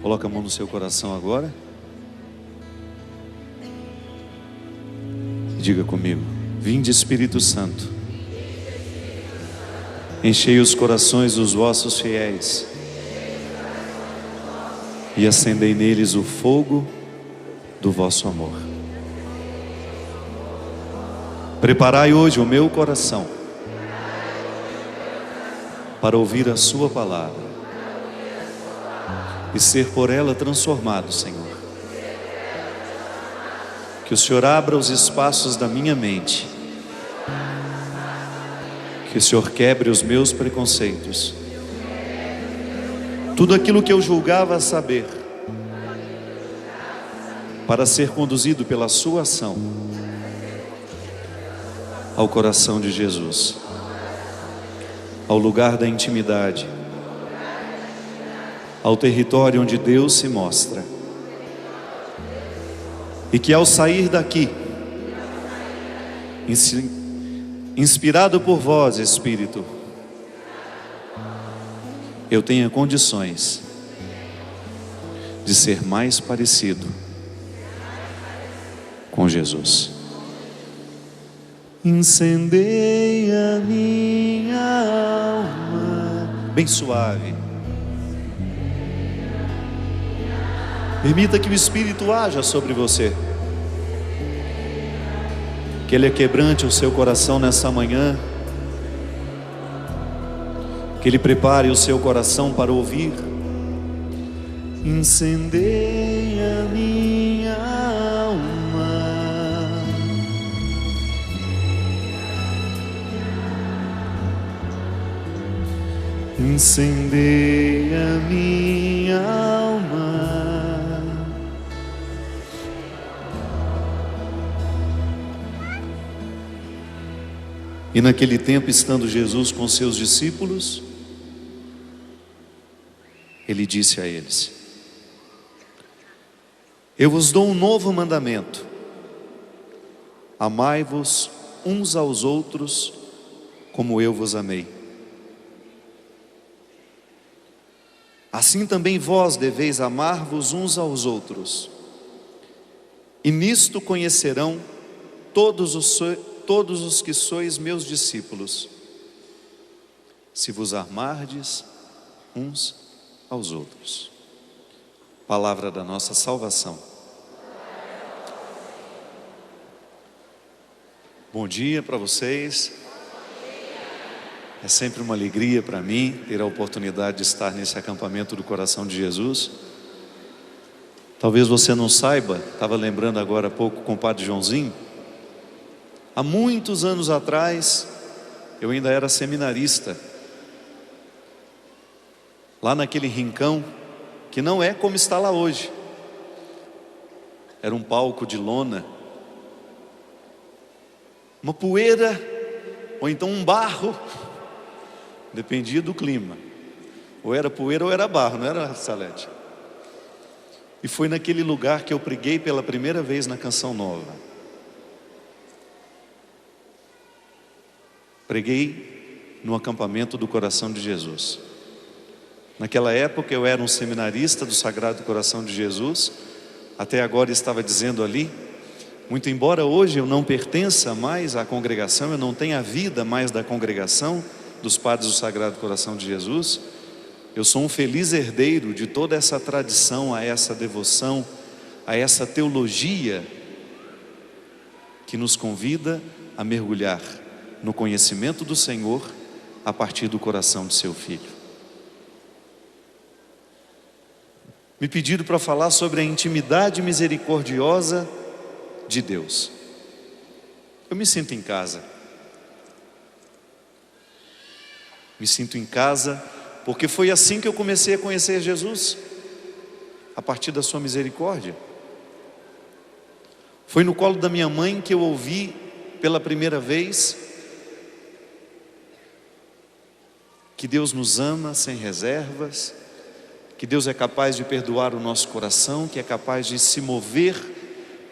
Coloca a mão no seu coração agora e diga comigo: vinde Espírito Santo, enchei os corações dos vossos fiéis e acendei neles o fogo do vosso amor. Preparai hoje o meu coração para ouvir a sua palavra e ser por ela transformado, Senhor. Que o Senhor abra os espaços da minha mente, que o Senhor quebre os meus preconceitos, tudo aquilo que eu julgava saber, para ser conduzido pela sua ação ao coração de Jesus, ao lugar da intimidade, ao território onde Deus se mostra. E que ao sair daqui, inspirado por vós, Espírito, eu tenha condições de ser mais parecido com Jesus. Incendeia minha alma, bem suave. Permita que o Espírito haja sobre você, que Ele quebrante o seu coração nessa manhã, que Ele prepare o seu coração para ouvir. Incendeia minha alma, incendeia minha alma. E naquele tempo, estando Jesus com seus discípulos, Ele disse a eles: eu vos dou um novo mandamento, amai-vos uns aos outros como eu vos amei. Assim também vós deveis amar-vos uns aos outros. E nisto conhecerão todos os que sois meus discípulos, se vos amardes uns aos outros. Palavra da nossa salvação. Bom dia para vocês. É sempre uma alegria para mim ter a oportunidade de estar nesse acampamento do coração de Jesus. Talvez você não saiba, estava lembrando agora há pouco com o Padre Joãozinho. Há muitos anos atrás, eu ainda era seminarista, lá naquele rincão, que não é como está lá hoje. Era um palco de lona, uma poeira, ou então um barro, dependia do clima. Ou era poeira ou era barro, não era salete. E foi naquele lugar que eu preguei pela primeira vez na Canção Nova. Preguei no acampamento do Coração de Jesus. Naquela época eu era um seminarista do Sagrado Coração de Jesus. Até agora estava dizendo ali, muito embora hoje eu não pertença mais à congregação, eu não tenha a vida mais da congregação dos Padres do Sagrado Coração de Jesus, eu sou um feliz herdeiro de toda essa tradição, a essa devoção, a essa teologia que nos convida a mergulhar no conhecimento do Senhor a partir do coração de seu Filho. Me pediram para falar sobre a intimidade misericordiosa de Deus. Eu me sinto em casa. Me sinto em casa porque foi assim que eu comecei a conhecer Jesus, a partir da sua misericórdia. Foi no colo da minha mãe que eu ouvi pela primeira vez que Deus nos ama sem reservas, que Deus é capaz de perdoar o nosso coração, que é capaz de se mover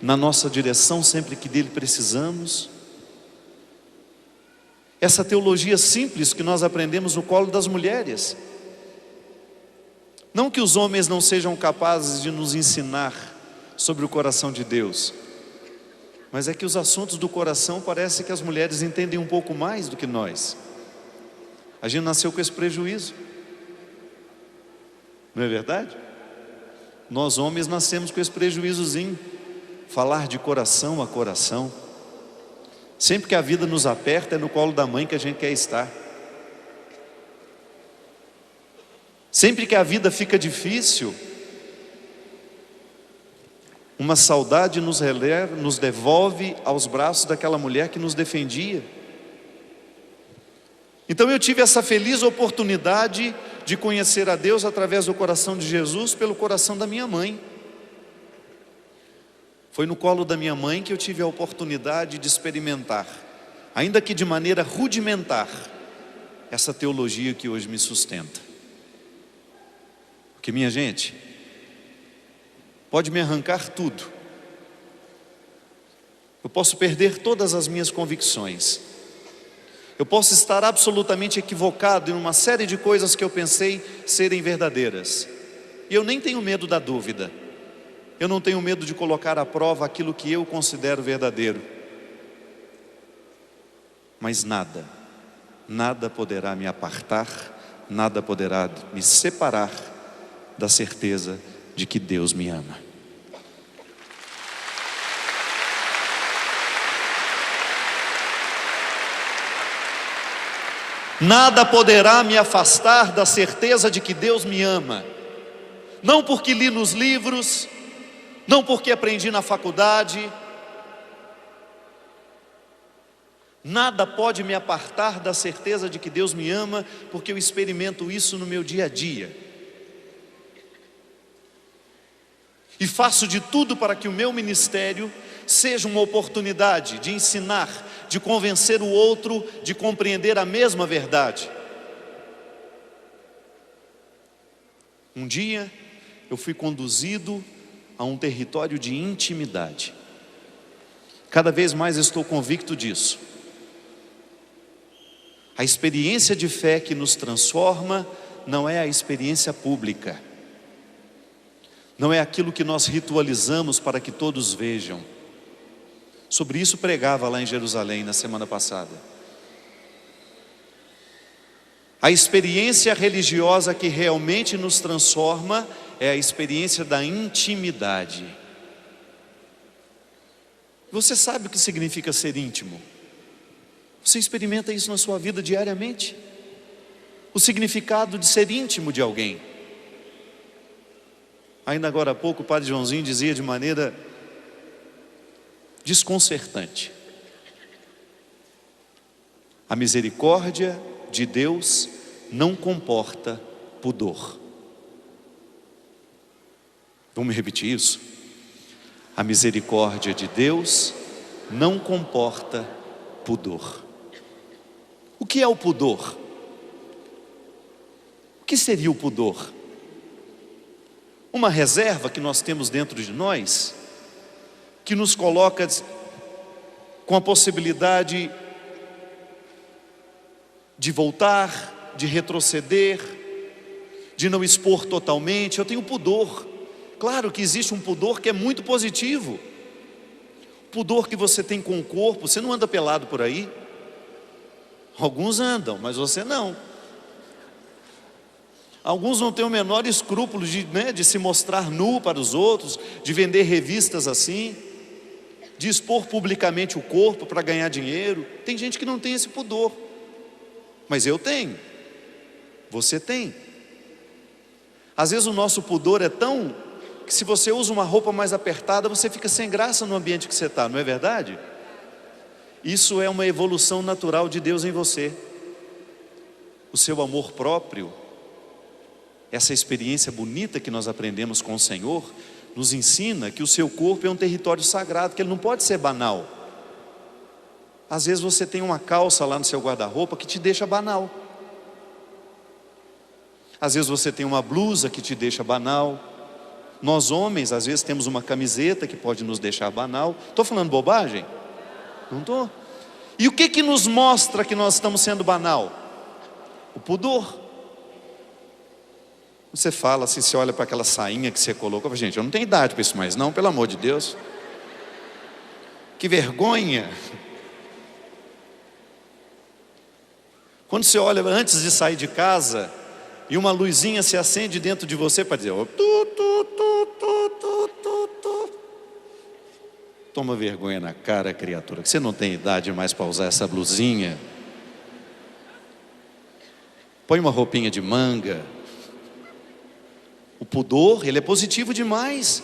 na nossa direção sempre que dele precisamos. Essa teologia simples que nós aprendemos no colo das mulheres. Não que os homens não sejam capazes de nos ensinar sobre o coração de Deus, mas é que os assuntos do coração parece que as mulheres entendem um pouco mais do que nós. A gente nasceu com esse prejuízo, não é verdade? Nós homens nascemos com esse prejuízozinho, falar de coração a coração. Sempre que a vida nos aperta, é no colo da mãe que a gente quer estar. Sempre que a vida fica difícil, uma saudade nos devolve aos braços daquela mulher que nos defendia. Então eu tive essa feliz oportunidade de conhecer a Deus através do coração de Jesus, pelo coração da minha mãe. Foi no colo da minha mãe que eu tive a oportunidade de experimentar, ainda que de maneira rudimentar, essa teologia que hoje me sustenta. Porque, minha gente, pode me arrancar tudo, eu posso perder todas as minhas convicções, eu posso estar absolutamente equivocado em uma série de coisas que eu pensei serem verdadeiras, e eu nem tenho medo da dúvida, eu não tenho medo de colocar à prova aquilo que eu considero verdadeiro, mas nada poderá me apartar, nada poderá me separar da certeza de que Deus me ama. Nada poderá me afastar da certeza de que Deus me ama. Não porque li nos livros, não porque aprendi na faculdade. Nada pode me apartar da certeza de que Deus me ama, porque eu experimento isso no meu dia a dia. E faço de tudo para que o meu ministério seja uma oportunidade de ensinar, de convencer o outro, de compreender a mesma verdade. Um dia eu fui conduzido a um território de intimidade. Cada vez mais estou convicto disso. A experiência de fé que nos transforma não é a experiência pública. Não é aquilo que nós ritualizamos para que todos vejam. Sobre isso pregava lá em Jerusalém na semana passada. A experiência religiosa que realmente nos transforma é a experiência da intimidade. Você sabe o que significa ser íntimo? Você experimenta isso na sua vida diariamente? O significado de ser íntimo de alguém. Ainda agora há pouco o padre Joãozinho dizia de maneira desconcertante: a misericórdia de Deus não comporta pudor. Vamos repetir isso? A misericórdia de Deus não comporta pudor. O que é o pudor? O que seria o pudor? Uma reserva que nós temos dentro de nós, que nos coloca com a possibilidade de voltar, de retroceder, de não expor totalmente. Eu tenho pudor. Claro que existe um pudor que é muito positivo. O pudor que você tem com o corpo. Você não anda pelado por aí. Alguns andam, mas você não. Alguns não têm o menor escrúpulo de se mostrar nu para os outros, de vender revistas assim, de expor publicamente o corpo para ganhar dinheiro. Tem gente que não tem esse pudor, mas eu tenho, você tem. Às vezes o nosso pudor é tão que se você usa uma roupa mais apertada, você fica sem graça no ambiente que você está, não é verdade? Isso é uma evolução natural de Deus em você. O seu amor próprio, essa experiência bonita que nós aprendemos com o Senhor, nos ensina que o seu corpo é um território sagrado, que ele não pode ser banal. Às vezes você tem uma calça lá no seu guarda-roupa que te deixa banal. Às vezes você tem uma blusa que te deixa banal. Nós homens, às vezes temos uma camiseta que pode nos deixar banal. Estou falando bobagem? Não estou. E o que nos mostra que nós estamos sendo banal? O pudor. Você fala assim, você olha para aquela sainha que você colocou, gente, eu não tenho idade para isso mais não, pelo amor de Deus. Que vergonha. Quando você olha antes de sair de casa e uma luzinha se acende dentro de você para dizer, toma vergonha na cara, criatura, que você não tem idade mais para usar essa blusinha. Põe uma roupinha de manga. O pudor, ele é positivo demais.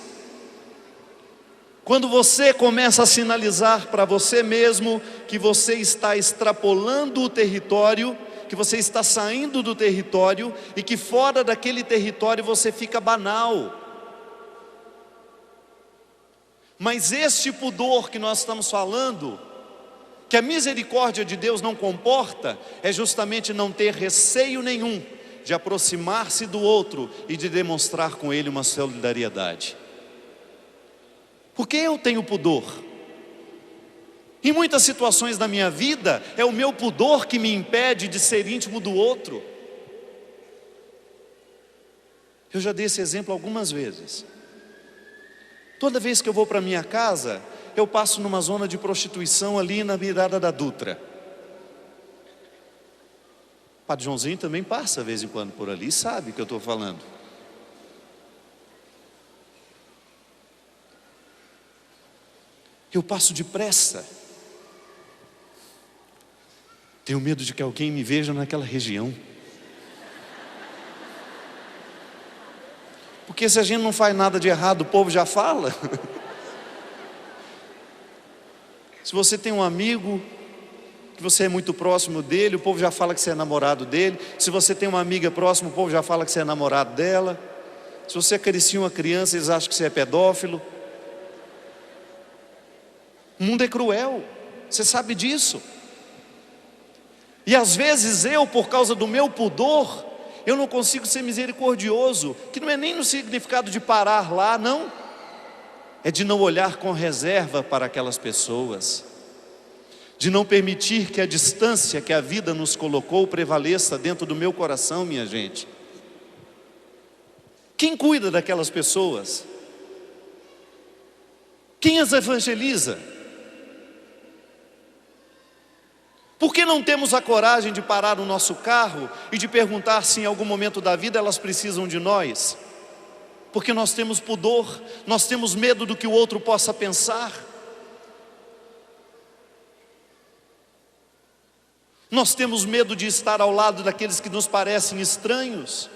Quando você começa a sinalizar para você mesmo que você está extrapolando o território, que você está saindo do território e que fora daquele território você fica banal. Mas este pudor que nós estamos falando, que a misericórdia de Deus não comporta, é justamente não ter receio nenhum de aproximar-se do outro e de demonstrar com ele uma solidariedade. Porque eu tenho pudor. Em muitas situações da minha vida, é o meu pudor que me impede de ser íntimo do outro. Eu já dei esse exemplo algumas vezes. Toda vez que eu vou para minha casa, eu passo numa zona de prostituição ali na virada da Dutra. O Padre Joãozinho também passa de vez em quando por ali, sabe o que eu estou falando. Eu passo depressa. Tenho medo de que alguém me veja naquela região. Porque se a gente não faz nada de errado, o povo já fala. Se você tem um amigo, que você é muito próximo dele, o povo já fala que você é namorado dele. Se você tem uma amiga próxima, o povo já fala que você é namorado dela. Se você acaricia uma criança, eles acham que você é pedófilo. O mundo é cruel, você sabe disso. E às vezes eu, por causa do meu pudor, eu não consigo ser misericordioso, que não é nem no significado de parar lá, não. É de não olhar com reserva para aquelas pessoas, de não permitir que a distância que a vida nos colocou prevaleça dentro do meu coração, minha gente. Quem cuida daquelas pessoas? Quem as evangeliza? Por que não temos a coragem de parar o nosso carro e de perguntar se em algum momento da vida elas precisam de nós? Porque nós temos pudor, nós temos medo do que o outro possa pensar. Nós temos medo de estar ao lado daqueles que nos parecem estranhos.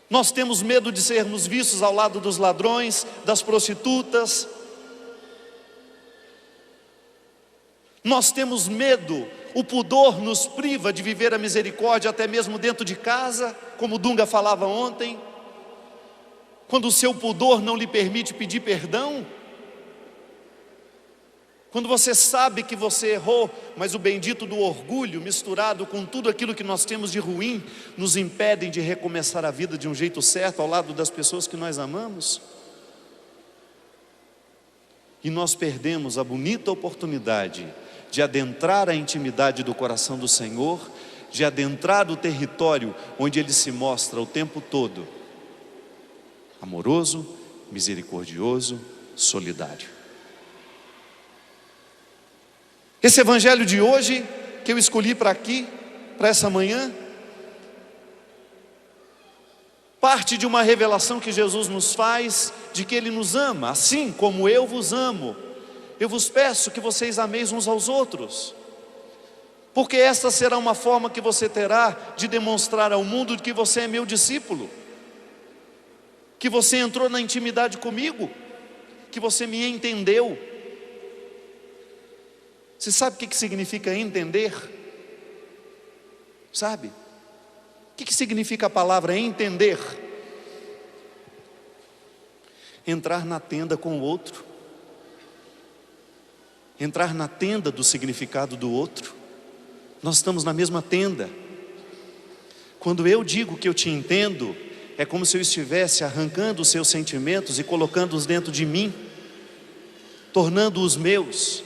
Nós temos medo de sermos vistos ao lado dos ladrões, das prostitutas. Nós temos medo, o pudor nos priva de viver a misericórdia até mesmo dentro de casa, como o Dunga falava ontem. Quando o seu pudor não lhe permite pedir perdão. Quando você sabe que você errou, mas o bendito do orgulho misturado com tudo aquilo que nós temos de ruim, nos impedem de recomeçar a vida de um jeito certo ao lado das pessoas que nós amamos. E nós perdemos a bonita oportunidade de adentrar a intimidade do coração do Senhor, de adentrar o território onde Ele se mostra o tempo todo amoroso, misericordioso, solidário. Esse evangelho de hoje, que eu escolhi para aqui, para essa manhã, parte de uma revelação que Jesus nos faz, de que Ele nos ama, assim como eu vos amo. Eu vos peço que vocês ameis uns aos outros, porque esta será uma forma que você terá de demonstrar ao mundo que você é meu discípulo, que você entrou na intimidade comigo, que você me entendeu. Você sabe o que significa entender? Sabe? O que significa a palavra entender? Entrar na tenda com o outro. Entrar na tenda do significado do outro. Nós estamos na mesma tenda. Quando eu digo que eu te entendo, é como se eu estivesse arrancando os seus sentimentos e colocando-os dentro de mim, tornando-os meus.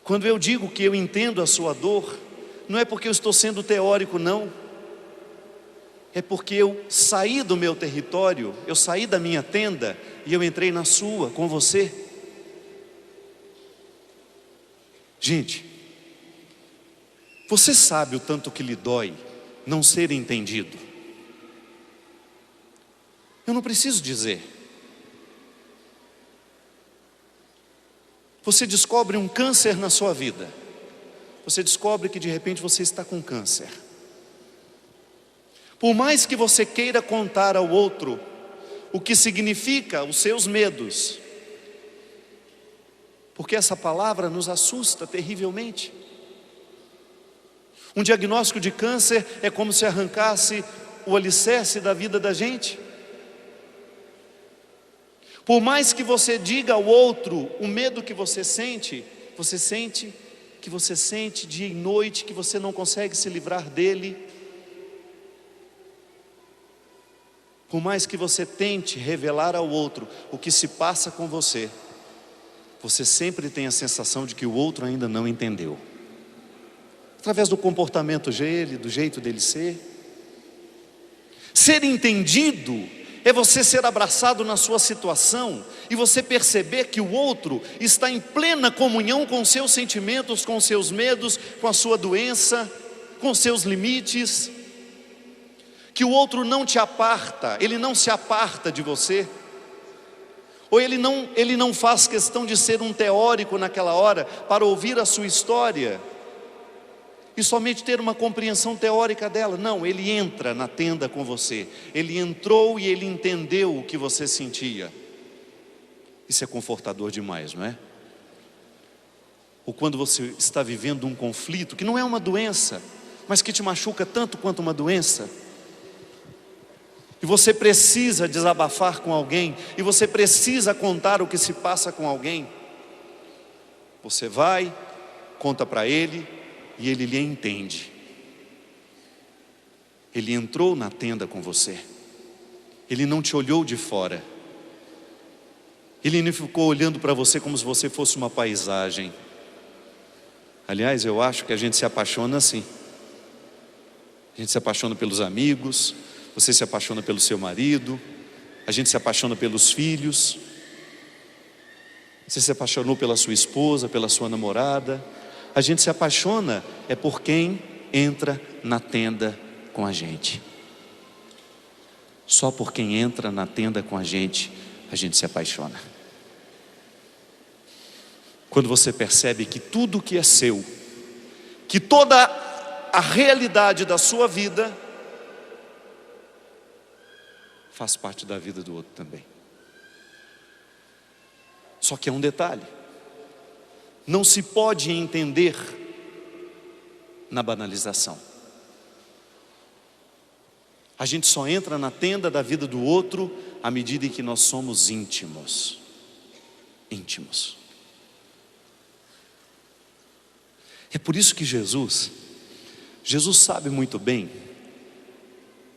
Quando eu digo que eu entendo a sua dor, não é porque eu estou sendo teórico, não. É porque eu saí do meu território, eu saí da minha tenda e eu entrei na sua, com você. Gente, você sabe o tanto que lhe dói não ser entendido? Eu não preciso dizer. Você descobre um câncer na sua vida. Você descobre que de repente você está com câncer. Por mais que você queira contar ao outro o que significa os seus medos, porque essa palavra nos assusta terrivelmente. Um diagnóstico de câncer é como se arrancasse o alicerce da vida da gente. Por mais que você diga ao outro o medo que você sente dia e noite, que você não consegue se livrar dele. Por mais que você tente revelar ao outro o que se passa com você, você sempre tem a sensação de que o outro ainda não entendeu. Através do comportamento dele, do jeito dele ser. Ser entendido é você ser abraçado na sua situação e você perceber que o outro está em plena comunhão com os seus sentimentos, com os seus medos, com a sua doença, com os seus limites. Que o outro não te aparta, ele não se aparta de você. Ou ele não faz questão de ser um teórico naquela hora para ouvir a sua história e somente ter uma compreensão teórica dela. Não, ele entra na tenda com você. Ele entrou e ele entendeu o que você sentia. Isso é confortador demais, não é? Ou quando você está vivendo um conflito, que não é uma doença, mas que te machuca tanto quanto uma doença, e você precisa desabafar com alguém, e você precisa contar o que se passa com alguém, você vai, conta para ele, e ele lhe entende. Ele entrou na tenda com você. Ele não te olhou de fora. Ele não ficou olhando para você como se você fosse uma paisagem. Aliás, eu acho que a gente se apaixona assim. A gente se apaixona pelos amigos, você se apaixona pelo seu marido, a gente se apaixona pelos filhos, você se apaixonou pela sua esposa, pela sua namorada. A gente se apaixona é por quem entra na tenda com a gente. Só por quem entra na tenda com a gente se apaixona. Quando você percebe que tudo que é seu, que toda a realidade da sua vida faz parte da vida do outro também. Só que é um detalhe: não se pode entender na banalização. A gente só entra na tenda da vida do outro à medida em que nós somos íntimos. Íntimos. É por isso que Jesus sabe muito bem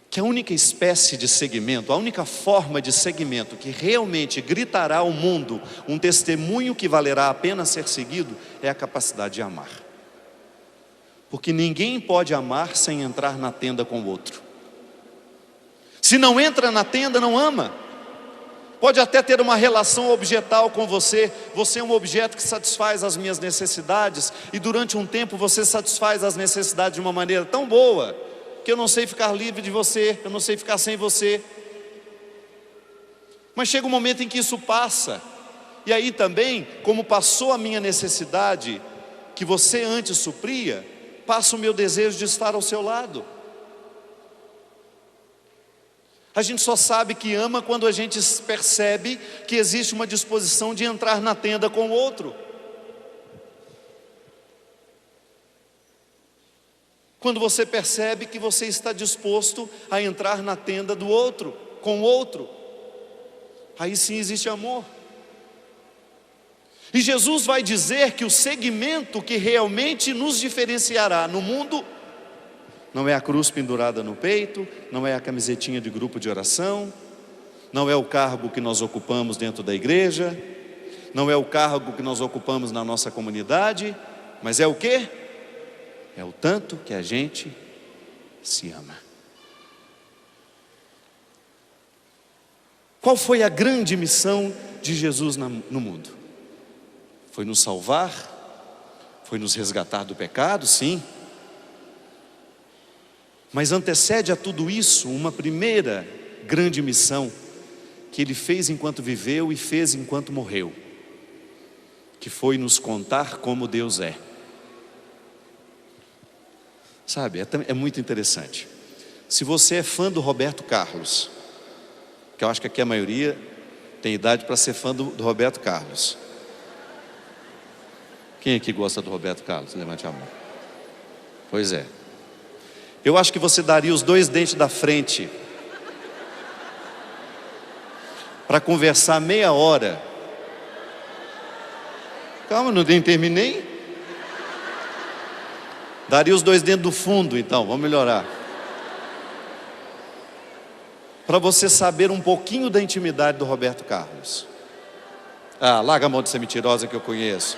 que a única espécie de segmento, a única forma de segmento que realmente gritará ao mundo um testemunho que valerá a pena ser seguido é a capacidade de amar. Porque ninguém pode amar sem entrar na tenda com o outro. Se não entra na tenda, não ama. Pode até ter uma relação objetal com você. Você é um objeto que satisfaz as minhas necessidades, e durante um tempo você satisfaz as necessidades de uma maneira tão boa que eu não sei ficar livre de você, eu não sei ficar sem você. Mas chega um momento em que isso passa, e aí também, como passou a minha necessidade, que você antes supria, passa o meu desejo de estar ao seu lado. A gente só sabe que ama quando a gente percebe que existe uma disposição de entrar na tenda com o outro. Quando você percebe que você está disposto a entrar na tenda do outro, com o outro, aí sim existe amor. E Jesus vai dizer que o segmento que realmente nos diferenciará no mundo não é a cruz pendurada no peito, não é a camisetinha de grupo de oração, não é o cargo que nós ocupamos dentro da igreja, não é o cargo que nós ocupamos na nossa comunidade, mas é o quê? É o tanto que a gente se ama. Qual foi a grande missão de Jesus no mundo? Foi nos salvar, foi nos resgatar do pecado, sim. Mas antecede a tudo isso uma primeira grande missão que Ele fez enquanto viveu e fez enquanto morreu, que foi nos contar como Deus é. Sabe, é muito interessante. Se você é fã do Roberto Carlos, que eu acho que aqui a maioria tem idade para ser fã do Roberto Carlos. Quem aqui gosta do Roberto Carlos? Levante a mão. Pois é. Eu acho que você daria os 2 dentes da frente para conversar meia hora. Calma, nem terminei. Daria os 2 dentes do fundo, então, vamos melhorar. Para você saber um pouquinho da intimidade do Roberto Carlos. Ah, larga a mão de ser mentirosa que eu conheço.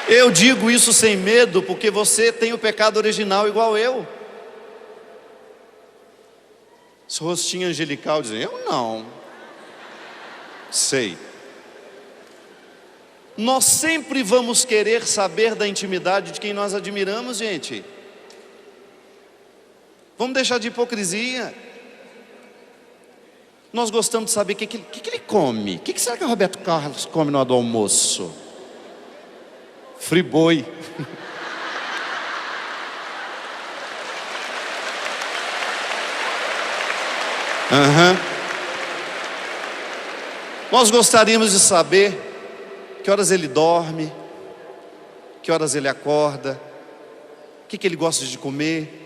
Eu digo isso sem medo, porque você tem o pecado original igual eu. Esse rostinho angelical dizendo, eu não. Sei. Nós sempre vamos querer saber da intimidade de quem nós admiramos, gente. Vamos deixar de hipocrisia. Nós gostamos de saber o que ele come. O que será que o Roberto Carlos come no hora do almoço? Friboi. Nós gostaríamos de saber que horas ele dorme, que horas ele acorda, o que ele gosta de comer.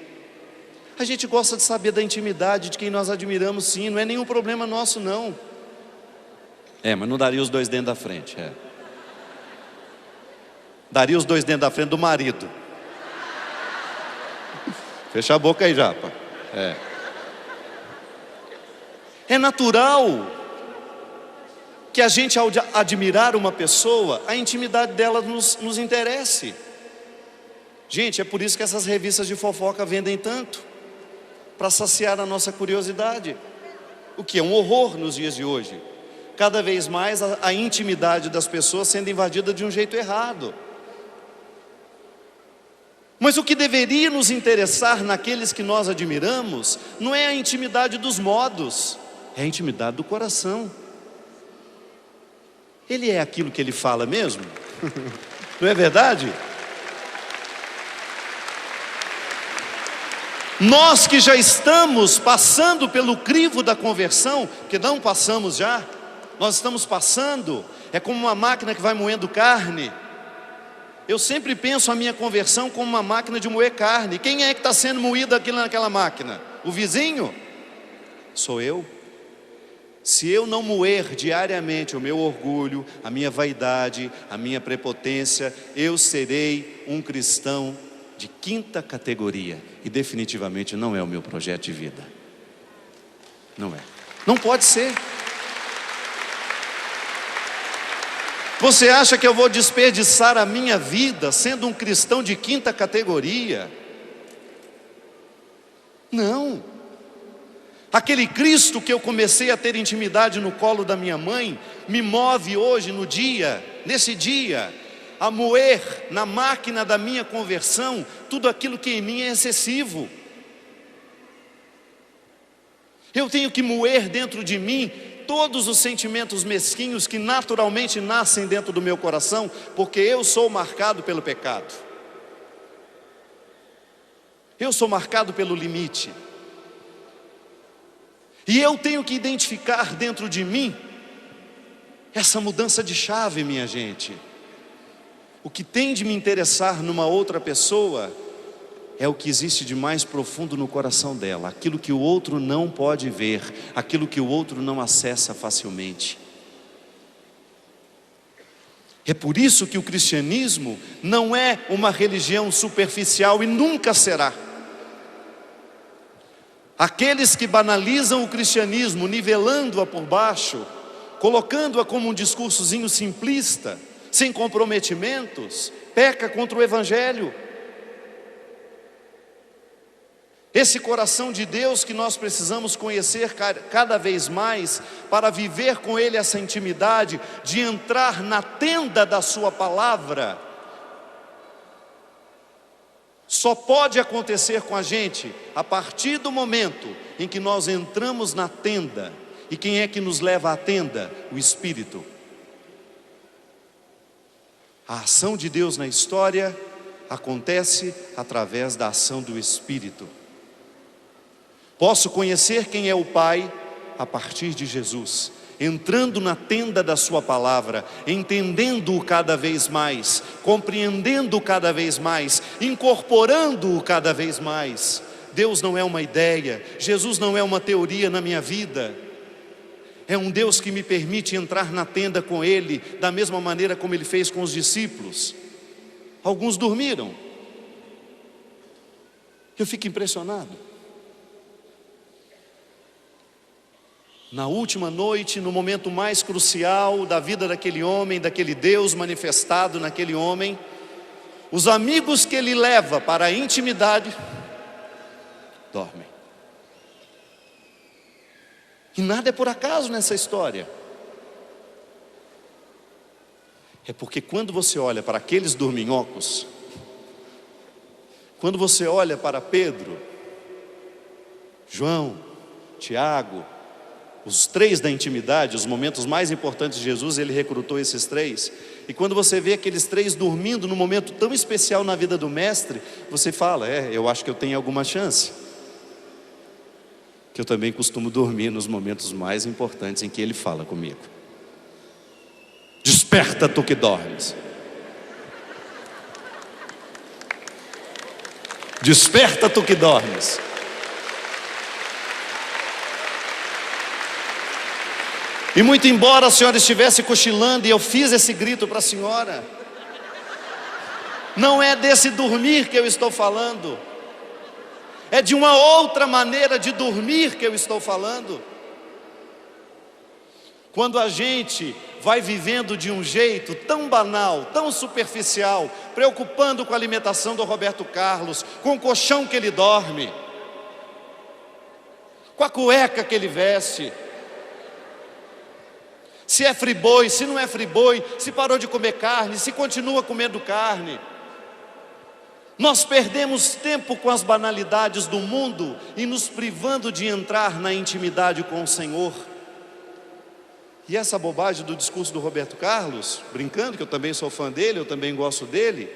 A gente gosta de saber da intimidade de quem nós admiramos, sim. Não é nenhum problema nosso, não. Mas não daria os 2 dentes da frente. Daria os 2 dentes da frente do marido. Fecha a boca aí, Japa. É natural que a gente, ao admirar uma pessoa, a intimidade dela nos interesse. Gente, é por isso que essas revistas de fofoca vendem tanto, para saciar a nossa curiosidade, o que é um horror nos dias de hoje. Cada vez mais a intimidade das pessoas sendo invadida de um jeito errado. Mas o que deveria nos interessar naqueles que nós admiramos não é a intimidade dos modos, é a intimidade do coração. Ele é aquilo que ele fala mesmo? Não é verdade? Nós que já estamos passando pelo crivo da conversão, que não passamos já, nós estamos passando, é como uma máquina que vai moendo carne. Eu sempre penso a minha conversão como uma máquina de moer carne. Quem é que está sendo moído aqui naquela máquina? O vizinho? Sou eu. Se eu não moer diariamente o meu orgulho, a minha vaidade, a minha prepotência, eu serei um cristão de 5ª categoria. E definitivamente não é o meu projeto de vida. Não é. Não pode ser. Você acha que eu vou desperdiçar a minha vida sendo um cristão de 5ª categoria? Não. Aquele Cristo que eu comecei a ter intimidade no colo da minha mãe, me move hoje nesse dia, a moer na máquina da minha conversão, tudo aquilo que em mim é excessivo. Eu tenho que moer dentro de mim todos os sentimentos mesquinhos que naturalmente nascem dentro do meu coração, porque eu sou marcado pelo pecado. Eu sou marcado pelo limite. E eu tenho que identificar dentro de mim essa mudança de chave, minha gente. O que tem de me interessar numa outra pessoa é o que existe de mais profundo no coração dela, aquilo que o outro não pode ver, aquilo que o outro não acessa facilmente. É por isso que o cristianismo não é uma religião superficial e nunca será. Aqueles que banalizam o cristianismo, nivelando-a por baixo, colocando-a como um discursozinho simplista, sem comprometimentos, peca contra o Evangelho. Esse coração de Deus que nós precisamos conhecer cada vez mais, para viver com Ele essa intimidade, de entrar na tenda da Sua palavra, só pode acontecer com a gente a partir do momento em que nós entramos na tenda. E quem é que nos leva à tenda? O Espírito. A ação de Deus na história acontece através da ação do Espírito. Posso conhecer quem é o Pai a partir de Jesus, entrando na tenda da Sua palavra, entendendo-o cada vez mais, compreendendo-o cada vez mais, incorporando-o cada vez mais. Deus não é uma ideia, Jesus não é uma teoria na minha vida. É um Deus que me permite entrar na tenda com Ele, da mesma maneira como Ele fez com os discípulos. Alguns dormiram. Eu fico impressionado. Na última noite, no momento mais crucial da vida daquele homem, daquele Deus manifestado naquele homem, os amigos que ele leva para a intimidade, dormem. E nada é por acaso nessa história. É porque quando você olha para aqueles dorminhocos, quando você olha para Pedro, João, Tiago, os três da intimidade, os momentos mais importantes de Jesus, Ele recrutou esses três. E quando você vê aqueles três dormindo num momento tão especial na vida do Mestre, você fala, eu acho que eu tenho alguma chance. Que eu também costumo dormir nos momentos mais importantes em que Ele fala comigo. Desperta, tu que dormes. Desperta, tu que dormes. E muito embora a senhora estivesse cochilando e eu fiz esse grito para a senhora, não é desse dormir que eu estou falando, é de uma outra maneira de dormir que eu estou falando. Quando a gente vai vivendo de um jeito tão banal, tão superficial, preocupando com a alimentação do Roberto Carlos, com o colchão que ele dorme, com a cueca que ele veste, se é friboi, se não é friboi, se parou de comer carne, se continua comendo carne. Nós perdemos tempo com as banalidades do mundo e nos privando de entrar na intimidade com o Senhor. E essa bobagem do discurso do Roberto Carlos, brincando que eu também sou fã dele, eu também gosto dele,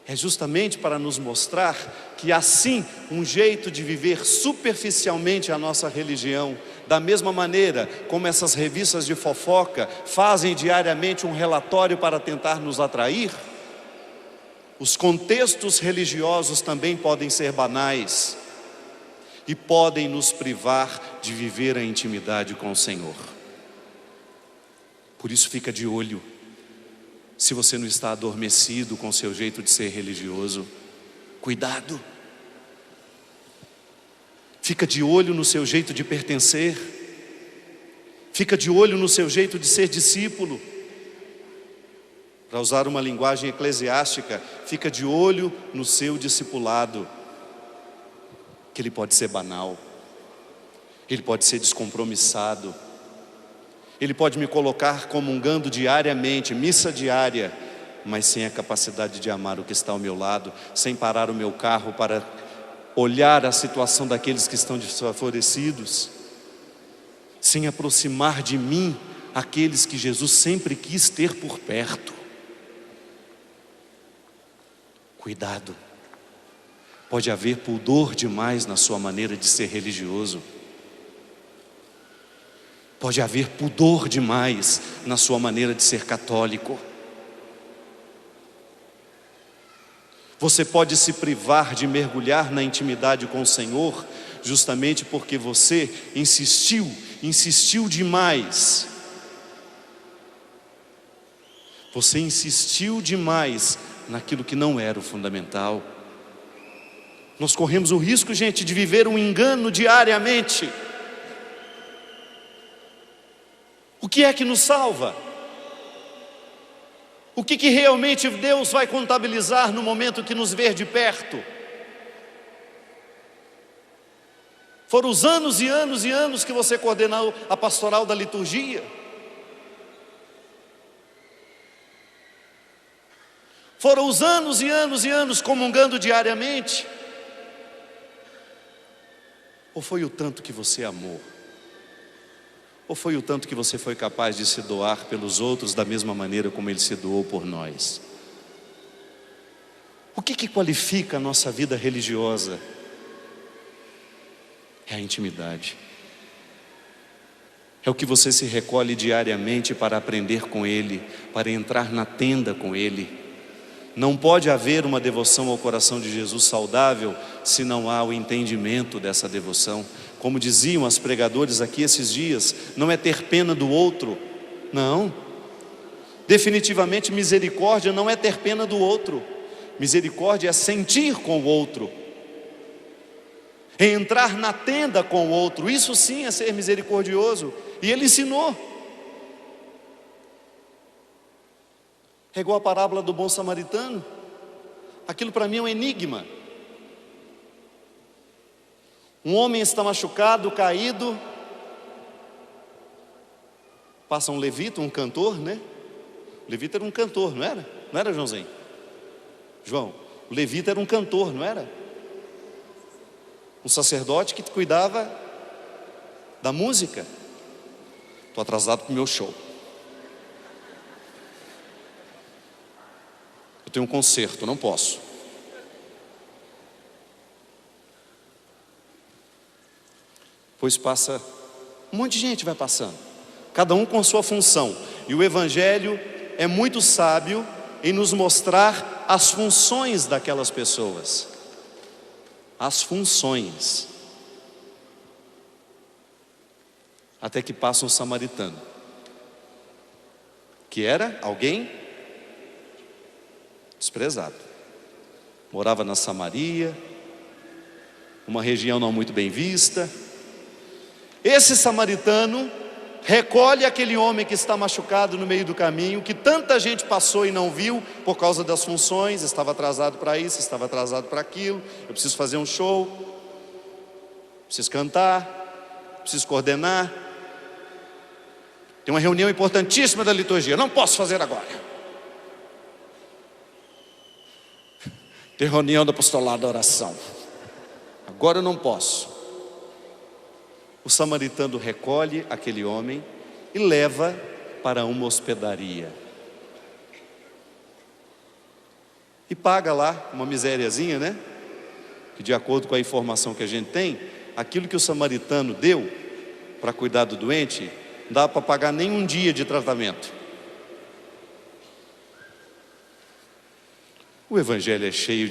é justamente para nos mostrar que assim, um jeito de viver superficialmente a nossa religião, da mesma maneira como essas revistas de fofoca fazem diariamente um relatório para tentar nos atrair, os contextos religiosos também podem ser banais e podem nos privar de viver a intimidade com o Senhor. Por isso fica de olho, se você não está adormecido com o seu jeito de ser religioso, cuidado. Fica de olho no seu jeito de pertencer, fica de olho no seu jeito de ser discípulo. Para usar uma linguagem eclesiástica, fica de olho no seu discipulado, que ele pode ser banal, ele pode ser descompromissado, ele pode me colocar comungando diariamente, missa diária, mas sem a capacidade de amar o que está ao meu lado, sem parar o meu carro para olhar a situação daqueles que estão desfavorecidos, sem aproximar de mim aqueles que Jesus sempre quis ter por perto. Cuidado, pode haver pudor demais na sua maneira de ser religioso, pode haver pudor demais na sua maneira de ser católico. Você pode se privar de mergulhar na intimidade com o Senhor, justamente porque você insistiu demais. Você insistiu demais naquilo que não era o fundamental. Nós corremos o risco, gente, de viver um engano diariamente. O que é que nos salva? O que realmente Deus vai contabilizar no momento que nos ver de perto? Foram os anos e anos e anos que você coordenou a pastoral da liturgia. Foram os anos e anos e anos comungando diariamente. Ou foi o tanto que você amou? Ou foi o tanto que você foi capaz de se doar pelos outros da mesma maneira como Ele se doou por nós? O que qualifica a nossa vida religiosa? É a intimidade. É o que você se recolhe diariamente para aprender com Ele, para entrar na tenda com Ele. Não pode haver uma devoção ao coração de Jesus saudável se não há o entendimento dessa devoção. Como diziam as pregadores aqui esses dias, não é ter pena do outro, não. Definitivamente misericórdia não é ter pena do outro. Misericórdia é sentir com o outro, é entrar na tenda com o outro. Isso sim é ser misericordioso. E Ele ensinou. É igual a parábola do bom samaritano. Aquilo para mim é um enigma. Um homem está machucado, caído. Passa um levita, um cantor, né? O levita era um cantor, não era? Não era, Joãozinho? João, o levita era um cantor, não era? Um sacerdote que cuidava da música. Estou atrasado para o meu show. Eu tenho um concerto, não posso. Pois passa, um monte de gente vai passando, cada um com sua função. E o Evangelho é muito sábio em nos mostrar as funções daquelas pessoas. As funções. Até que passa um samaritano, que era alguém desprezado. Morava na Samaria, uma região não muito bem vista. Esse samaritano recolhe aquele homem que está machucado no meio do caminho, que tanta gente passou e não viu por causa das funções. Estava atrasado para isso, estava atrasado para aquilo. Eu preciso fazer um show, preciso cantar, preciso coordenar. Tem uma reunião importantíssima da liturgia, não posso fazer agora. Tem reunião do apostolado da oração, agora eu não posso. O samaritano recolhe aquele homem e leva para uma hospedaria. E paga lá uma misériazinha, né? Que de acordo com a informação que a gente tem, aquilo que o samaritano deu para cuidar do doente, não dá para pagar nem um dia de tratamento. O Evangelho é cheio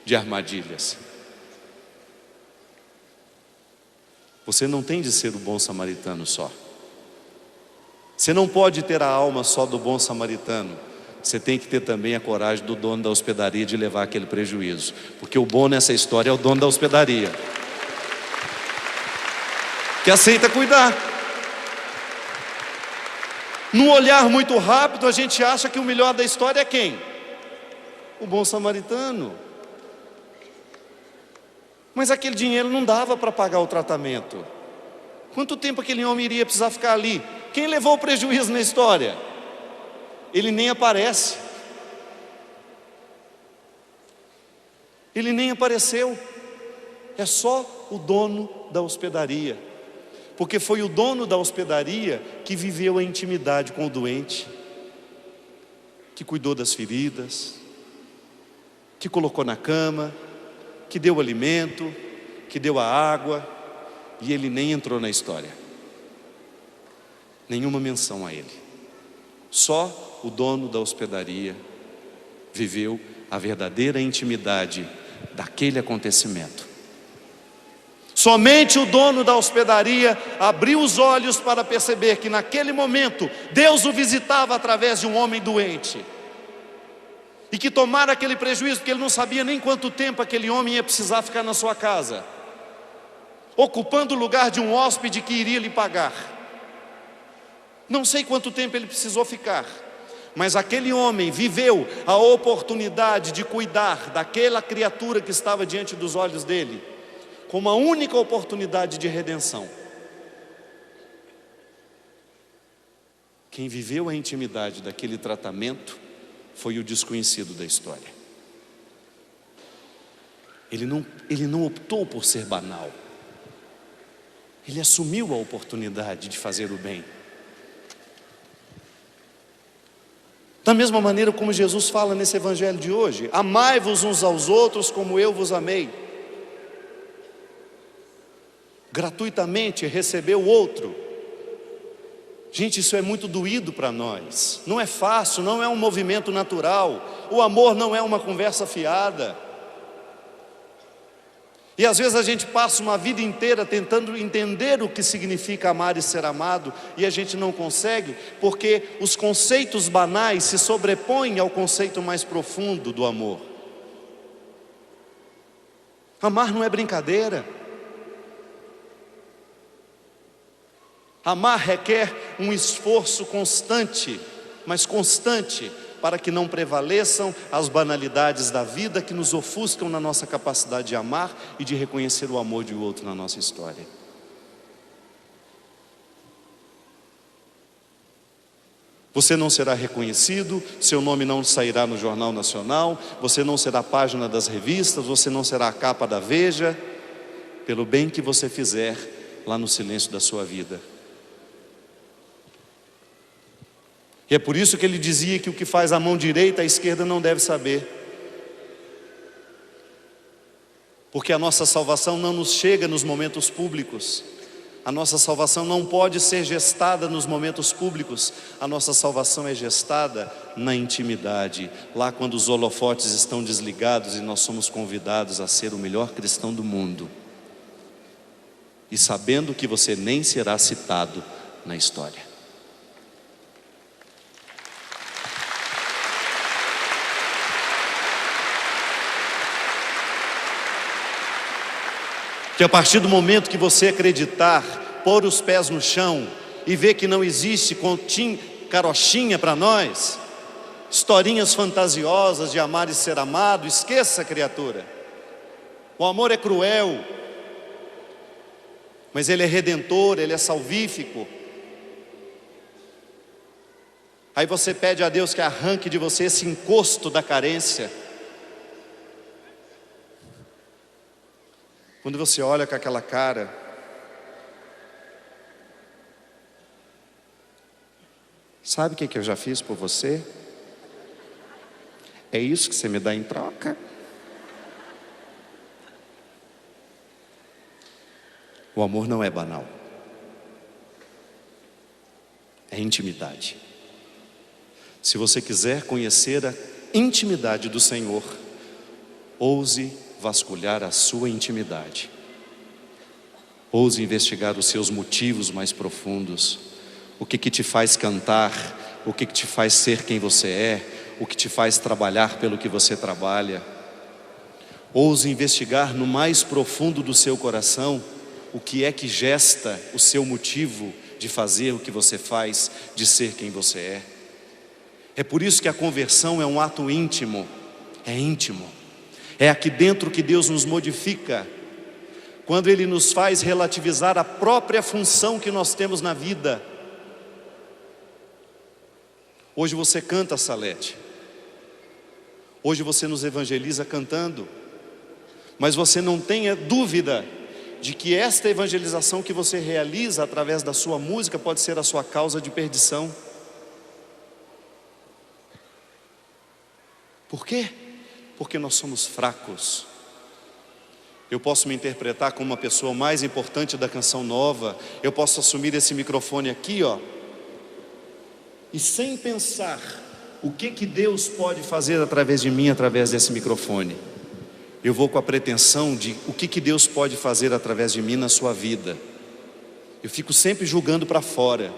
de armadilhas. Você não tem de ser o bom samaritano só. Você não pode ter a alma só do bom samaritano. Você tem que ter também a coragem do dono da hospedaria de levar aquele prejuízo. Porque o bom nessa história é o dono da hospedaria, que aceita cuidar. Num olhar muito rápido, a gente acha que o melhor da história é quem? O bom samaritano. Mas aquele dinheiro não dava para pagar o tratamento. Quanto tempo aquele homem iria precisar ficar ali? Quem levou o prejuízo na história? Ele nem aparece. Ele nem apareceu. É só o dono da hospedaria. Porque foi o dono da hospedaria que viveu a intimidade com o doente, que cuidou das feridas, que colocou na cama, que deu o alimento, que deu a água, e ele nem entrou na história. Nenhuma menção a ele. Só o dono da hospedaria viveu a verdadeira intimidade daquele acontecimento. Somente o dono da hospedaria abriu os olhos para perceber que naquele momento Deus o visitava através de um homem doente. E que tomara aquele prejuízo, porque ele não sabia nem quanto tempo aquele homem ia precisar ficar na sua casa, ocupando o lugar de um hóspede que iria lhe pagar. Não sei quanto tempo ele precisou ficar, mas aquele homem viveu a oportunidade de cuidar daquela criatura que estava diante dos olhos dele, como a única oportunidade de redenção. Quem viveu a intimidade daquele tratamento foi o desconhecido da história. Ele não optou por ser banal. Ele assumiu a oportunidade de fazer o bem. Da mesma maneira como Jesus fala nesse evangelho de hoje: amai-vos uns aos outros como eu vos amei. Gratuitamente receber o outro. Gente, isso é muito doído para nós. Não é fácil, não é um movimento natural. O amor não é uma conversa fiada. E às vezes a gente passa uma vida inteira tentando entender o que significa amar e ser amado, e a gente não consegue, porque os conceitos banais se sobrepõem ao conceito mais profundo do amor. Amar não é brincadeira. Amar requer um esforço constante, mas constante, para que não prevaleçam as banalidades da vida que nos ofuscam na nossa capacidade de amar e de reconhecer o amor de outro na nossa história. Você não será reconhecido, seu nome não sairá no Jornal Nacional, você não será página das revistas, você não será a capa da Veja, pelo bem que você fizer lá no silêncio da sua vida. E é por isso que ele dizia que o que faz a mão direita, a esquerda não deve saber. Porque a nossa salvação não nos chega nos momentos públicos. A nossa salvação não pode ser gestada nos momentos públicos. A nossa salvação é gestada na intimidade. Lá quando os holofotes estão desligados e nós somos convidados a ser o melhor cristão do mundo. E sabendo que você nem será citado na história. Que a partir do momento que você acreditar, pôr os pés no chão e ver que não existe carochinha para nós, historinhas fantasiosas de amar e ser amado, esqueça, criatura. O amor é cruel, mas ele é redentor, ele é salvífico. Aí você pede a Deus que arranque de você esse encosto da carência. Quando você olha com aquela cara, sabe o que eu já fiz por você? É isso que você me dá em troca? O amor não é banal. É intimidade. Se você quiser conhecer a intimidade do Senhor, ouse vasculhar a sua intimidade. Ouse investigar os seus motivos mais profundos. O que te faz cantar, o que te faz ser quem você é, o que te faz trabalhar pelo que você trabalha. Ouse investigar no mais profundo do seu coração o que é que gesta o seu motivo de fazer o que você faz, de ser quem você é. É por isso que a conversão é um ato íntimo, é íntimo. É aqui dentro que Deus nos modifica, quando Ele nos faz relativizar a própria função que nós temos na vida. Hoje você canta, Salete. Hoje você nos evangeliza cantando. Mas você não tenha dúvida de que esta evangelização que você realiza através da sua música pode ser a sua causa de perdição. Por quê? Porque nós somos fracos. Eu posso me interpretar como uma pessoa mais importante da canção nova. Eu posso assumir esse microfone aqui, ó, e sem pensar o que Deus pode fazer através de mim, através desse microfone, eu vou com a pretensão de o que Deus pode fazer através de mim na sua vida. Eu fico sempre julgando para fora.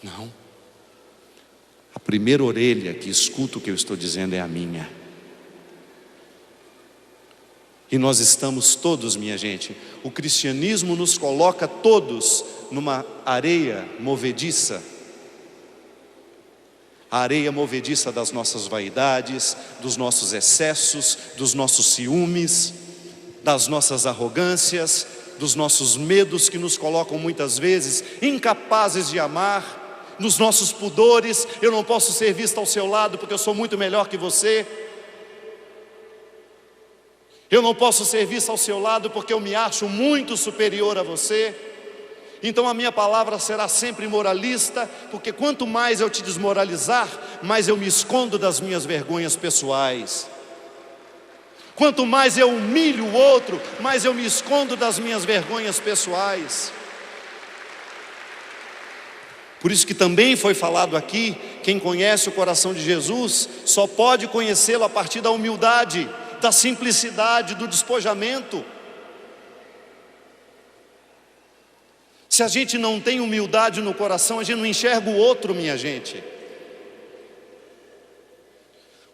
Não. A primeira orelha que escuta o que eu estou dizendo é a minha. E nós estamos todos, minha gente, o cristianismo nos coloca todos numa areia movediça. A areia movediça das nossas vaidades, dos nossos excessos, dos nossos ciúmes, das nossas arrogâncias, dos nossos medos que nos colocam muitas vezes incapazes de amar, nos nossos pudores. Eu não posso ser vista ao seu lado porque eu sou muito melhor que você. Eu não posso ser vista ao seu lado porque eu me acho muito superior a você. Então a minha palavra será sempre moralista, porque quanto mais eu te desmoralizar, mais eu me escondo das minhas vergonhas pessoais. Quanto mais eu humilho o outro, mais eu me escondo das minhas vergonhas pessoais. Por isso que também foi falado aqui, quem conhece o coração de Jesus, só pode conhecê-lo a partir da humildade, da simplicidade, do despojamento. Se a gente não tem humildade no coração, a gente não enxerga o outro, minha gente.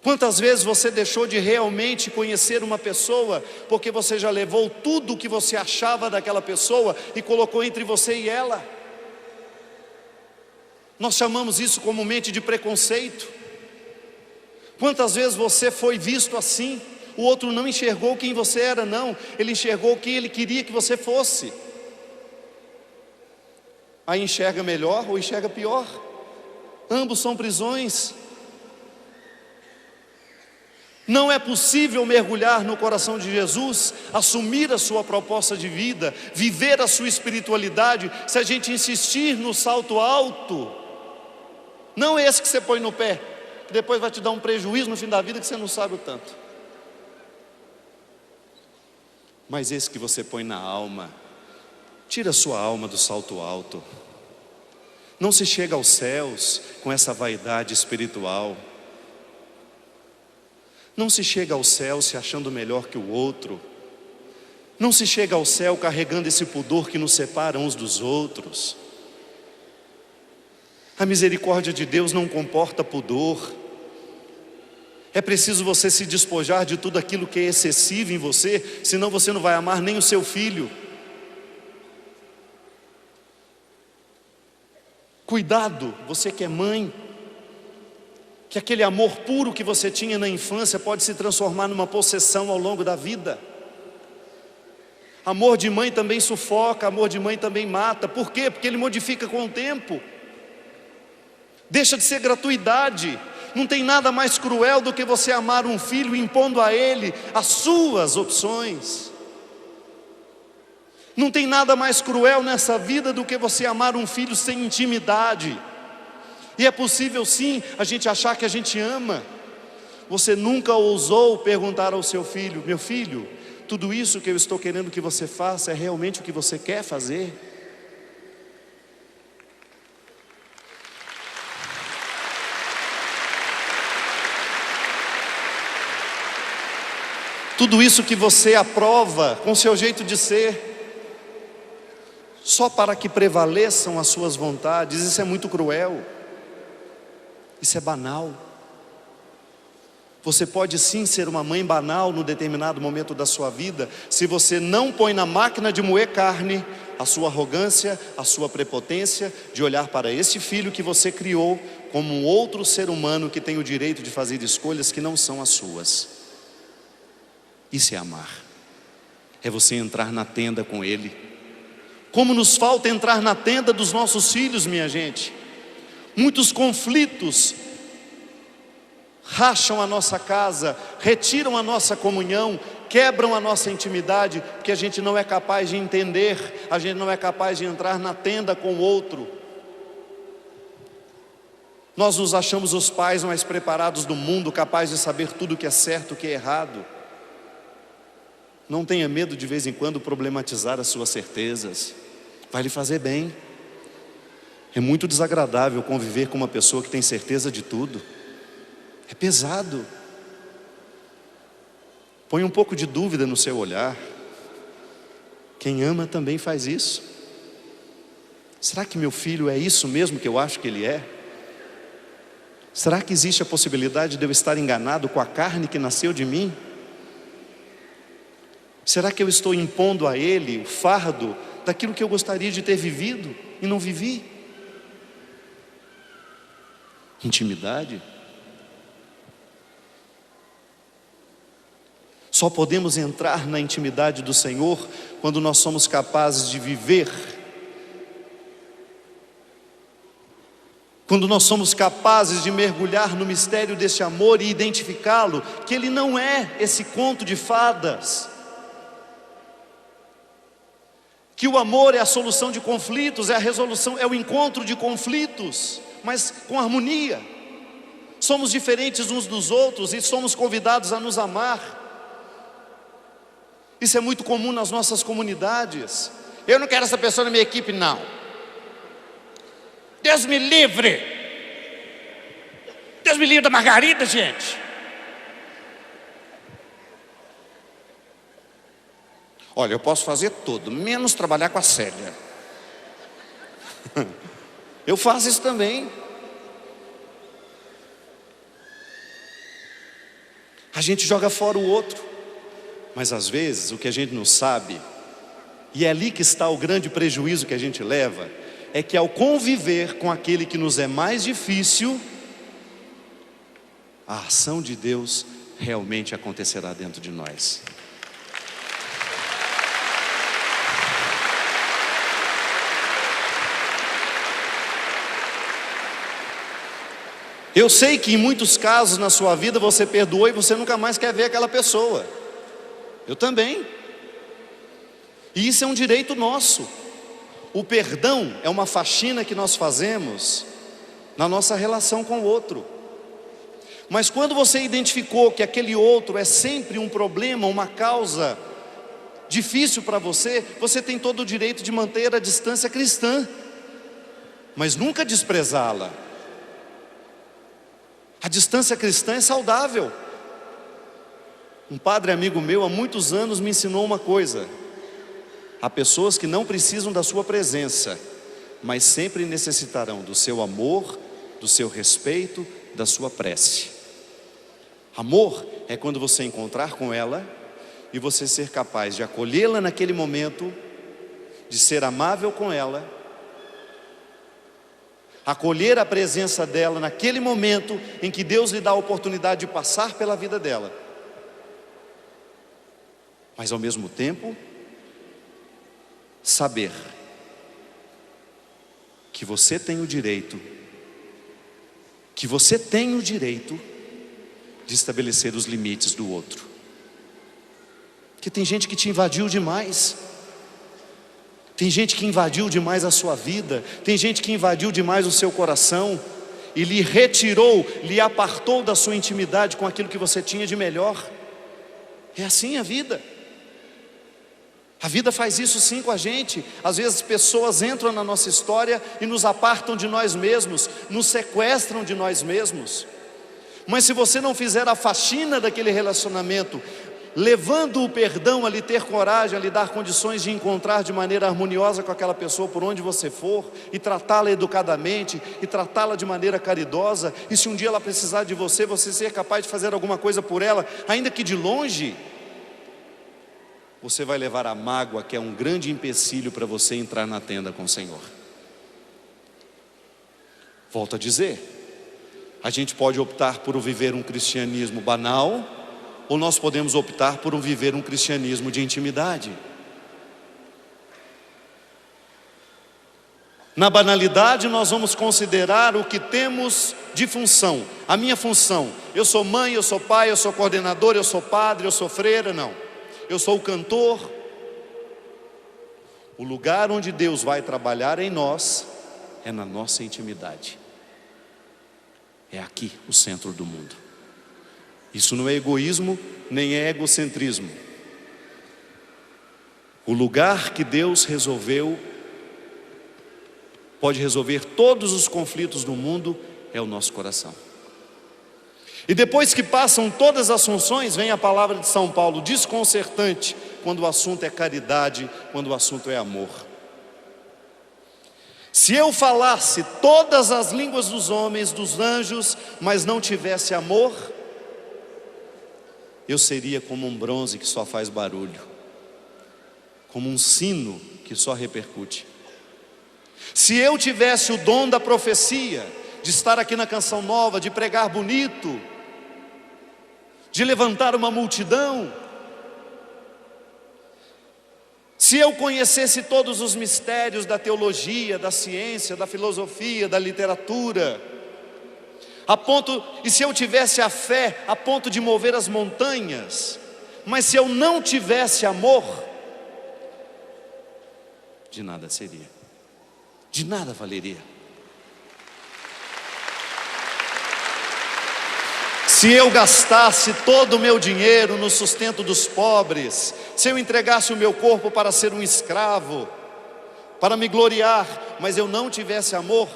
Quantas vezes você deixou de realmente conhecer uma pessoa, porque você já levou tudo o que você achava daquela pessoa e colocou entre você e ela? Nós chamamos isso comumente de preconceito. Quantas vezes você foi visto assim? O outro não enxergou quem você era, não. Ele enxergou quem ele queria que você fosse. Aí enxerga melhor ou enxerga pior. Ambos são prisões. Não é possível mergulhar no coração de Jesus, assumir a sua proposta de vida, viver a sua espiritualidade, se a gente insistir no salto alto. Não esse que você põe no pé, que depois vai te dar um prejuízo no fim da vida que você não sabe o tanto. Mas esse que você põe na alma. Tira a sua alma do salto alto. Não se chega aos céus com essa vaidade espiritual. Não se chega ao céu se achando melhor que o outro. Não se chega ao céu carregando esse pudor que nos separa uns dos outros. A misericórdia de Deus não comporta pudor. É preciso você se despojar de tudo aquilo que é excessivo em você, senão você não vai amar nem o seu filho. Cuidado, você que é mãe, que aquele amor puro que você tinha na infância pode se transformar numa possessão ao longo da vida. Amor de mãe também sufoca, amor de mãe também mata. Por quê? Porque ele modifica com o tempo. Deixa de ser gratuidade. Não tem nada mais cruel do que você amar um filho impondo a ele as suas opções. Não tem nada mais cruel nessa vida do que você amar um filho sem intimidade. E é possível sim a gente achar que a gente ama. Você nunca ousou perguntar ao seu filho: meu filho, tudo isso que eu estou querendo que você faça é realmente o que você quer fazer? Tudo isso que você aprova com seu jeito de ser, só para que prevaleçam as suas vontades, isso é muito cruel. Isso é banal. Você pode sim ser uma mãe banal no determinado momento da sua vida, se você não põe na máquina de moer carne a sua arrogância, a sua prepotência, de olhar para esse filho que você criou como um outro ser humano que tem o direito de fazer escolhas que não são as suas. Isso é amar. É você entrar na tenda com ele. Como nos falta entrar na tenda dos nossos filhos, minha gente. Muitos conflitos racham a nossa casa, retiram a nossa comunhão, quebram a nossa intimidade, porque a gente não é capaz de entender, a gente não é capaz de entrar na tenda com o outro. Nós nos achamos os pais mais preparados do mundo, capazes de saber tudo o que é certo e o que é errado. Não tenha medo de vez em quando problematizar as suas certezas, vai lhe fazer bem. É muito desagradável conviver com uma pessoa que tem certeza de tudo. É pesado. Põe um pouco de dúvida no seu olhar. Quem ama também faz isso. Será que meu filho é isso mesmo que eu acho que ele é? Será que existe a possibilidade de eu estar enganado com a carne que nasceu de mim? Será que eu estou impondo a ele o fardo daquilo que eu gostaria de ter vivido e não vivi. Intimidade. Só podemos entrar na intimidade do Senhor quando nós somos capazes de viver, quando nós somos capazes de mergulhar no mistério desse amor e identificá-lo, que ele não é esse conto de fadas, que o amor é a solução de conflitos, é a resolução, é o encontro de conflitos, mas com harmonia. Somos diferentes uns dos outros e somos convidados a nos amar. Isso é muito comum nas nossas comunidades. Eu não quero essa pessoa na minha equipe, não. Deus me livre. Deus me livre da Margarida, gente. Olha, eu posso fazer tudo, menos trabalhar com a Célia. Eu faço isso também. A gente joga fora o outro. Mas às vezes o que a gente não sabe, e é ali que está o grande prejuízo que a gente leva, é que ao conviver com aquele que nos é mais difícil, a ação de Deus realmente acontecerá dentro de nós. Eu sei que em muitos casos na sua vida você perdoou e você nunca mais quer ver aquela pessoa. Eu também. E isso é um direito nosso. O perdão é uma faxina que nós fazemos na nossa relação com o outro. Mas quando você identificou que aquele outro é sempre um problema, uma causa difícil para você, você tem todo o direito de manter a distância cristã, mas nunca desprezá-la. A distância cristã é saudável. Um padre amigo meu há muitos anos me ensinou uma coisa: há pessoas que não precisam da sua presença, mas sempre necessitarão do seu amor, do seu respeito, da sua prece. Amor é quando você encontrar com ela e você ser capaz de acolhê-la naquele momento, de ser amável com ela, acolher a presença dela naquele momento em que Deus lhe dá a oportunidade de passar pela vida dela. Mas ao mesmo tempo, saber que você tem o direito, de estabelecer os limites do outro. Porque tem gente que te invadiu demais. Tem gente que invadiu demais a sua vida. Tem gente que invadiu demais o seu coração e lhe retirou, lhe apartou da sua intimidade com aquilo que você tinha de melhor. É assim a vida. A vida faz isso sim com a gente. Às vezes pessoas entram na nossa história e nos apartam de nós mesmos, nos sequestram de nós mesmos. Mas se você não fizer a faxina daquele relacionamento, levando o perdão a lhe ter coragem, a lhe dar condições de encontrar de maneira harmoniosa com aquela pessoa por onde você for, e tratá-la educadamente, e tratá-la de maneira caridosa, e se um dia ela precisar de você, você ser capaz de fazer alguma coisa por ela, ainda que de longe, você vai levar a mágoa, que é um grande empecilho para você entrar na tenda com o Senhor. Volto a dizer, a gente pode optar por viver um cristianismo banal, ou nós podemos optar por viver um cristianismo de intimidade. Na banalidade nós vamos considerar o que temos de função. A minha função, eu sou mãe, eu sou pai, eu sou coordenador, eu sou padre, eu sou freira, não. Eu sou o cantor. O lugar onde Deus vai trabalhar em nós é na nossa intimidade. É aqui o centro do mundo. Isso não é egoísmo, nem é egocentrismo. O lugar que Deus resolveu, pode resolver todos os conflitos do mundo, é o nosso coração. E depois que passam todas as funções, vem a palavra de São Paulo, desconcertante, quando o assunto é caridade, quando o assunto é amor. Se eu falasse todas as línguas dos homens, dos anjos, mas não tivesse amor, eu seria como um bronze que só faz barulho, como um sino que só repercute. Se eu tivesse o dom da profecia, de estar aqui na Canção Nova, de pregar bonito, de levantar uma multidão, se eu conhecesse todos os mistérios da teologia, da ciência, da filosofia, da literatura, e se eu tivesse a fé a ponto de mover as montanhas, mas se eu não tivesse amor, de nada seria, de nada valeria. Se eu gastasse todo o meu dinheiro no sustento dos pobres, se eu entregasse o meu corpo para ser um escravo, para me gloriar, mas eu não tivesse amor,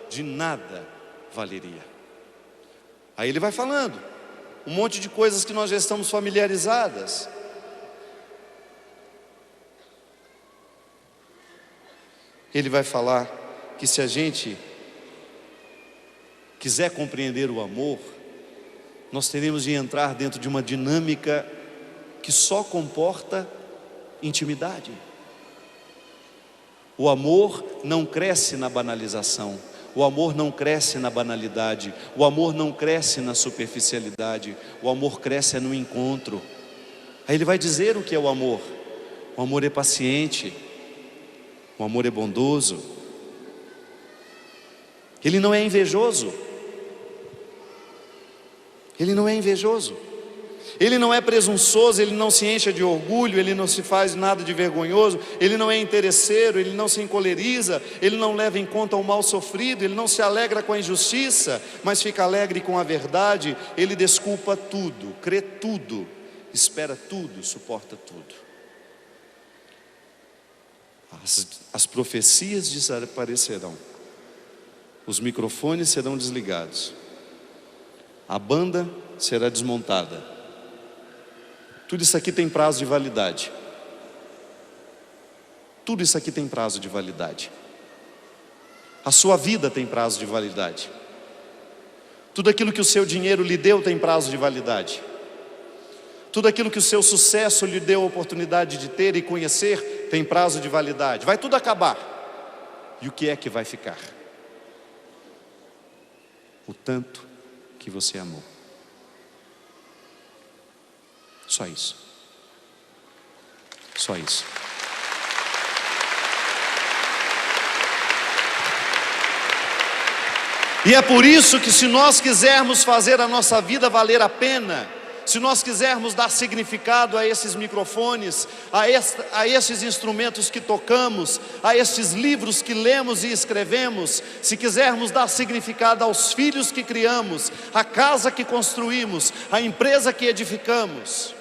de nada valeria. Aí ele vai falando um monte de coisas que nós já estamos familiarizadas. Ele vai falar que se a gente quiser compreender o amor, nós teremos de entrar dentro de uma dinâmica que só comporta intimidade. O amor não cresce na banalização, o amor não cresce na banalidade, o amor não cresce na superficialidade, o amor cresce no encontro. Aí ele vai dizer o que é o amor. O amor é paciente, o amor é bondoso, ele não é invejoso. Ele não é invejoso, ele não é presunçoso, ele não se enche de orgulho, ele não se faz nada de vergonhoso, ele não é interesseiro, ele não se encoleriza, ele não leva em conta o mal sofrido, ele não se alegra com a injustiça, mas fica alegre com a verdade, ele desculpa tudo, crê tudo, espera tudo, suporta tudo. As profecias desaparecerão, os microfones serão desligados, a banda será desmontada. Tudo isso aqui tem prazo de validade. Tudo isso aqui tem prazo de validade. A sua vida tem prazo de validade. Tudo aquilo que o seu dinheiro lhe deu tem prazo de validade. Tudo aquilo que o seu sucesso lhe deu a oportunidade de ter e conhecer tem prazo de validade. Vai tudo acabar. E o que é que vai ficar? O tanto que você amou. Só isso. Só isso. E é por isso que, se nós quisermos fazer a nossa vida valer a pena, se nós quisermos dar significado a esses microfones, a esses instrumentos que tocamos, a esses livros que lemos e escrevemos, se quisermos dar significado aos filhos que criamos, à casa que construímos, à empresa que edificamos,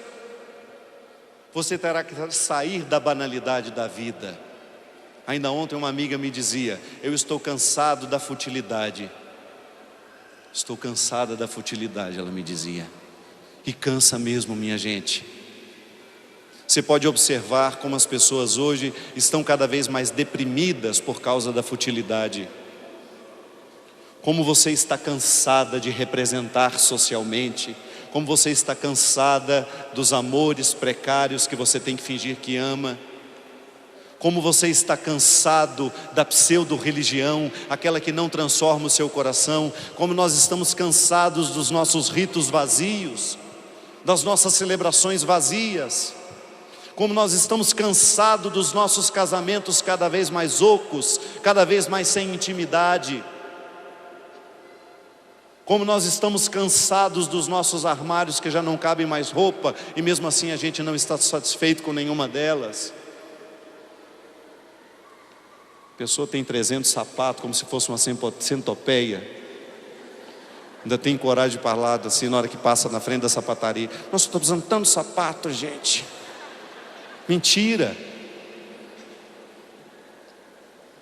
você terá que sair da banalidade da vida. Ainda ontem uma amiga me dizia: eu estou cansado da futilidade. Estou cansada da futilidade, ela me dizia. E cansa mesmo, minha gente. Você pode observar como as pessoas hoje estão cada vez mais deprimidas por causa da futilidade. Como você está cansada de representar socialmente, como você está cansada dos amores precários que você tem que fingir que ama, como você está cansado da pseudo-religião, aquela que não transforma o seu coração, como nós estamos cansados dos nossos ritos vazios, das nossas celebrações vazias, como nós estamos cansados dos nossos casamentos cada vez mais ocos, cada vez mais sem intimidade, como nós estamos cansados dos nossos armários que já não cabem mais roupa, e mesmo assim a gente não está satisfeito com nenhuma delas. A pessoa tem 300 sapatos como se fosse uma centopeia, ainda tem coragem de falar assim na hora que passa na frente da sapataria: nossa, estou usando tanto sapato, gente. Mentira.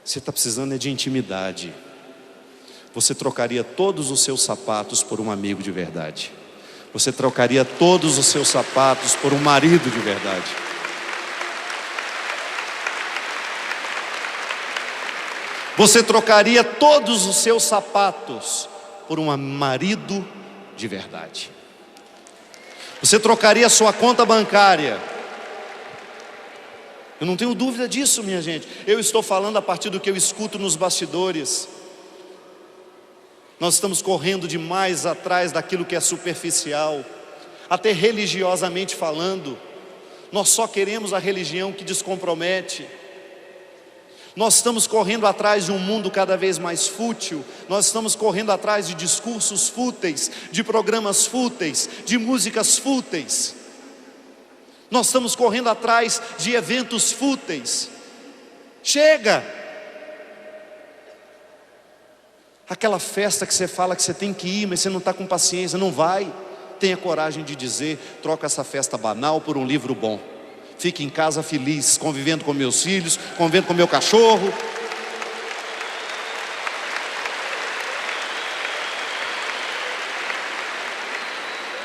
Você está precisando de intimidade. Você trocaria todos os seus sapatos por um amigo de verdade. Você trocaria todos os seus sapatos por um marido de verdade. Você trocaria todos os seus sapatos por um marido de verdade. Você trocaria a sua conta bancária. Eu não tenho dúvida disso, minha gente. Eu estou falando a partir do que eu escuto nos bastidores. Nós estamos correndo demais atrás daquilo que é superficial, até religiosamente falando. Nós só queremos a religião que descompromete. Nós estamos correndo atrás de um mundo cada vez mais fútil. Nós estamos correndo atrás de discursos fúteis, de programas fúteis, de músicas fúteis. Nós estamos correndo atrás de eventos fúteis. Chega! Aquela festa que você fala que você tem que ir, mas você não está com paciência, não vai. Tenha coragem de dizer: troca essa festa banal por um livro bom. Fique em casa feliz, convivendo com meus filhos, convivendo com meu cachorro.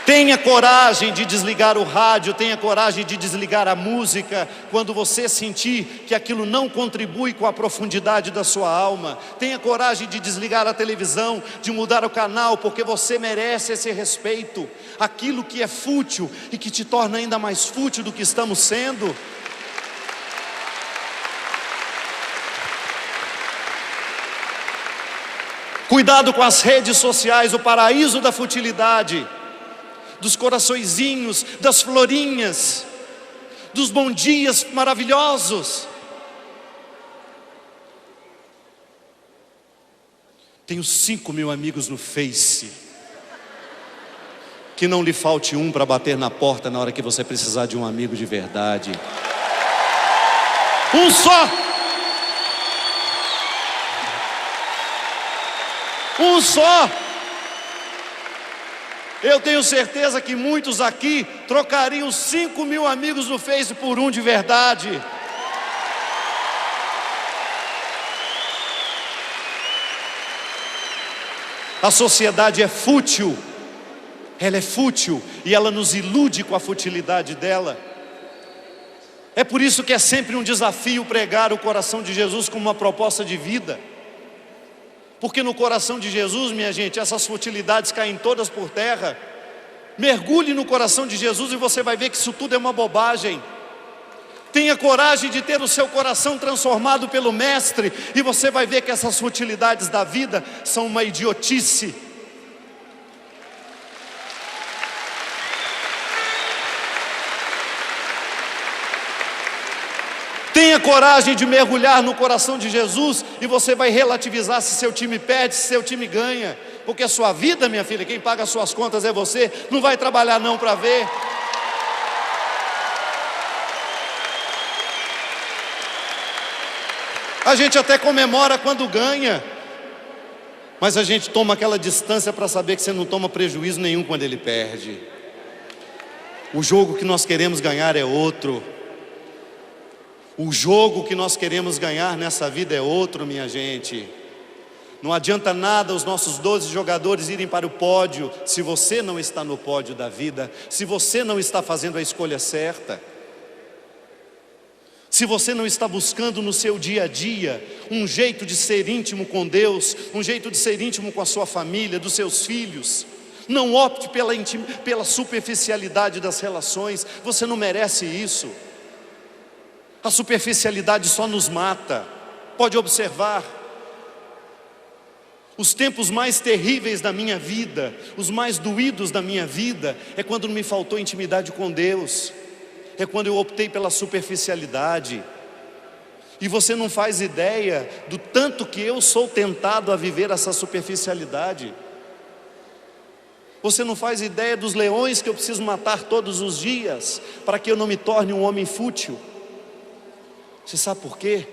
Tenha coragem de desligar o rádio, tenha coragem de desligar a música quando você sentir que aquilo não contribui com a profundidade da sua alma. Tenha coragem de desligar a televisão, de mudar o canal, porque você merece esse respeito. Aquilo que é fútil e que te torna ainda mais fútil do que estamos sendo. Cuidado com as redes sociais, o paraíso da futilidade, dos coraçõezinhos, das florinhas, dos bom dias maravilhosos. Tenho 5.000 amigos no Face. Que não lhe falte um para bater na porta na hora que você precisar de um amigo de verdade. Um só! Um só! Eu tenho certeza que muitos aqui trocariam 5.000 amigos no Face por um de verdade. A sociedade é fútil. Ela é fútil e ela nos ilude com a futilidade dela. É por isso que é sempre um desafio pregar o coração de Jesus como uma proposta de vida. Porque no coração de Jesus, minha gente, essas futilidades caem todas por terra. Mergulhe no coração de Jesus e você vai ver que isso tudo é uma bobagem. Tenha coragem de ter o seu coração transformado pelo Mestre e você vai ver que essas futilidades da vida são uma idiotice. Tenha coragem de mergulhar no coração de Jesus e você vai relativizar se seu time perde, se seu time ganha. Porque a sua vida, minha filha, quem paga as suas contas é você. Não vai trabalhar não para ver. A gente até comemora quando ganha, mas a gente toma aquela distância para saber que você não toma prejuízo nenhum quando ele perde. O jogo que nós queremos ganhar é outro. O jogo que nós queremos ganhar nessa vida é outro, minha gente. Não adianta nada os nossos 12 jogadores irem para o pódio se você não está no pódio da vida, se você não está fazendo a escolha certa, se você não está buscando no seu dia a dia um jeito de ser íntimo com Deus, um jeito de ser íntimo com a sua família, dos seus filhos. Não opte pela superficialidade das relações, você não merece isso. A superficialidade só nos mata. Pode observar. Os tempos mais terríveis da minha vida, os mais doídos da minha vida, é quando não me faltou intimidade com Deus. É quando eu optei pela superficialidade. E você não faz ideia do tanto que eu sou tentado a viver essa superficialidade. Você não faz ideia dos leões que eu preciso matar todos os dias para que eu não me torne um homem fútil. Você sabe por quê?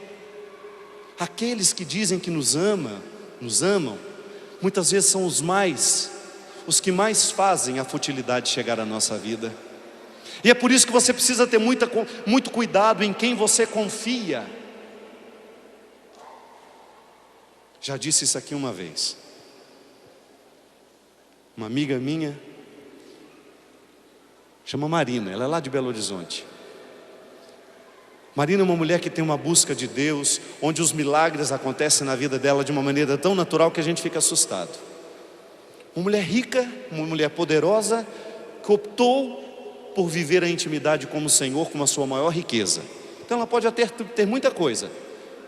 Aqueles que dizem que nos amam, muitas vezes são os que mais fazem a futilidade chegar à nossa vida. E é por isso que você precisa ter muito cuidado em quem você confia. Já disse isso aqui uma vez. Uma amiga minha, chama Marina, ela é lá de Belo Horizonte. Marina é uma mulher que tem uma busca de Deus, onde os milagres acontecem na vida dela de uma maneira tão natural que a gente fica assustado. Uma mulher rica, uma mulher poderosa, que optou por viver a intimidade como o Senhor, como a sua maior riqueza. Então ela pode até ter muita coisa,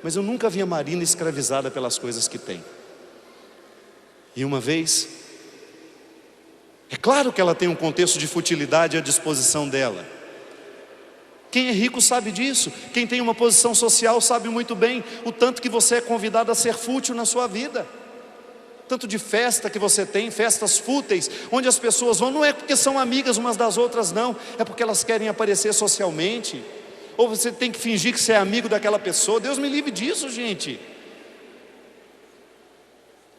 mas eu nunca vi a Marina escravizada pelas coisas que tem. E uma vez, é claro que ela tem um contexto de futilidade à disposição dela. Quem é rico sabe disso. Quem tem uma posição social sabe muito bem o tanto que você é convidado a ser fútil na sua vida. Tanto de festa que você tem, festas fúteis, onde as pessoas vão, não é porque são amigas umas das outras não, é porque elas querem aparecer socialmente. Ou você tem que fingir que você é amigo daquela pessoa. Deus me livre disso, gente.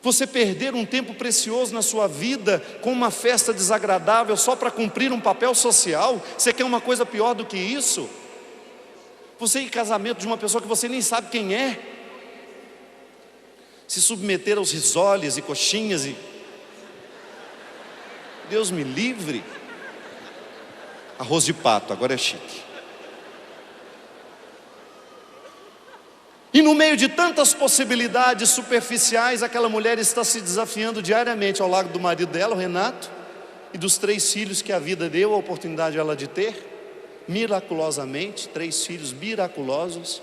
Você perder um tempo precioso na sua vida com uma festa desagradável só para cumprir um papel social. Você quer uma coisa pior do que isso? Você ir em casamento de uma pessoa que você nem sabe quem é, se submeter aos risoles e coxinhas e... Deus me livre. Arroz de pato, agora é chique. E no meio de tantas possibilidades superficiais, aquela mulher está se desafiando diariamente ao lado do marido dela, o Renato, e dos 3 filhos que a vida deu a oportunidade a ela de ter, miraculosamente, 3 filhos miraculosos.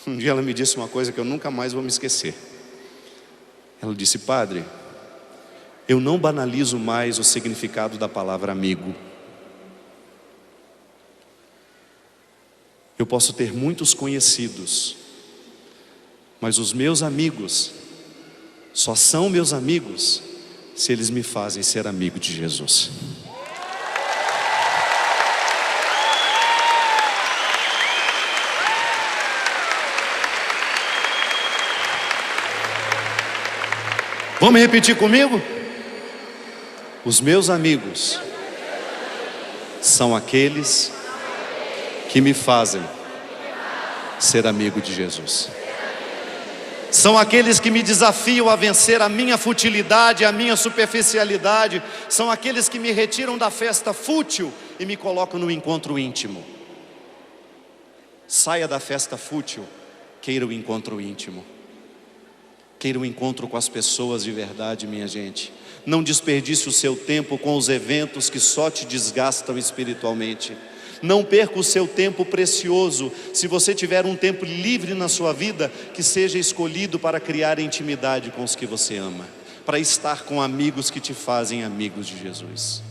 Um dia ela me disse uma coisa que eu nunca mais vou me esquecer. Ela disse: padre, eu não banalizo mais o significado da palavra amigo. Eu posso ter muitos conhecidos, mas os meus amigos só são meus amigos se eles me fazem ser amigo de Jesus. Vamos repetir comigo? Os meus amigos são aqueles que me fazem ser amigo de Jesus. São aqueles que me desafiam a vencer a minha futilidade, a minha superficialidade. São aqueles que me retiram da festa fútil e me colocam no encontro íntimo. Saia da festa fútil, queira o encontro íntimo. Queira o encontro com as pessoas de verdade, minha gente. Não desperdice o seu tempo com os eventos que só te desgastam espiritualmente. Não perca o seu tempo precioso. Se você tiver um tempo livre na sua vida, que seja escolhido para criar intimidade com os que você ama, para estar com amigos que te fazem amigos de Jesus.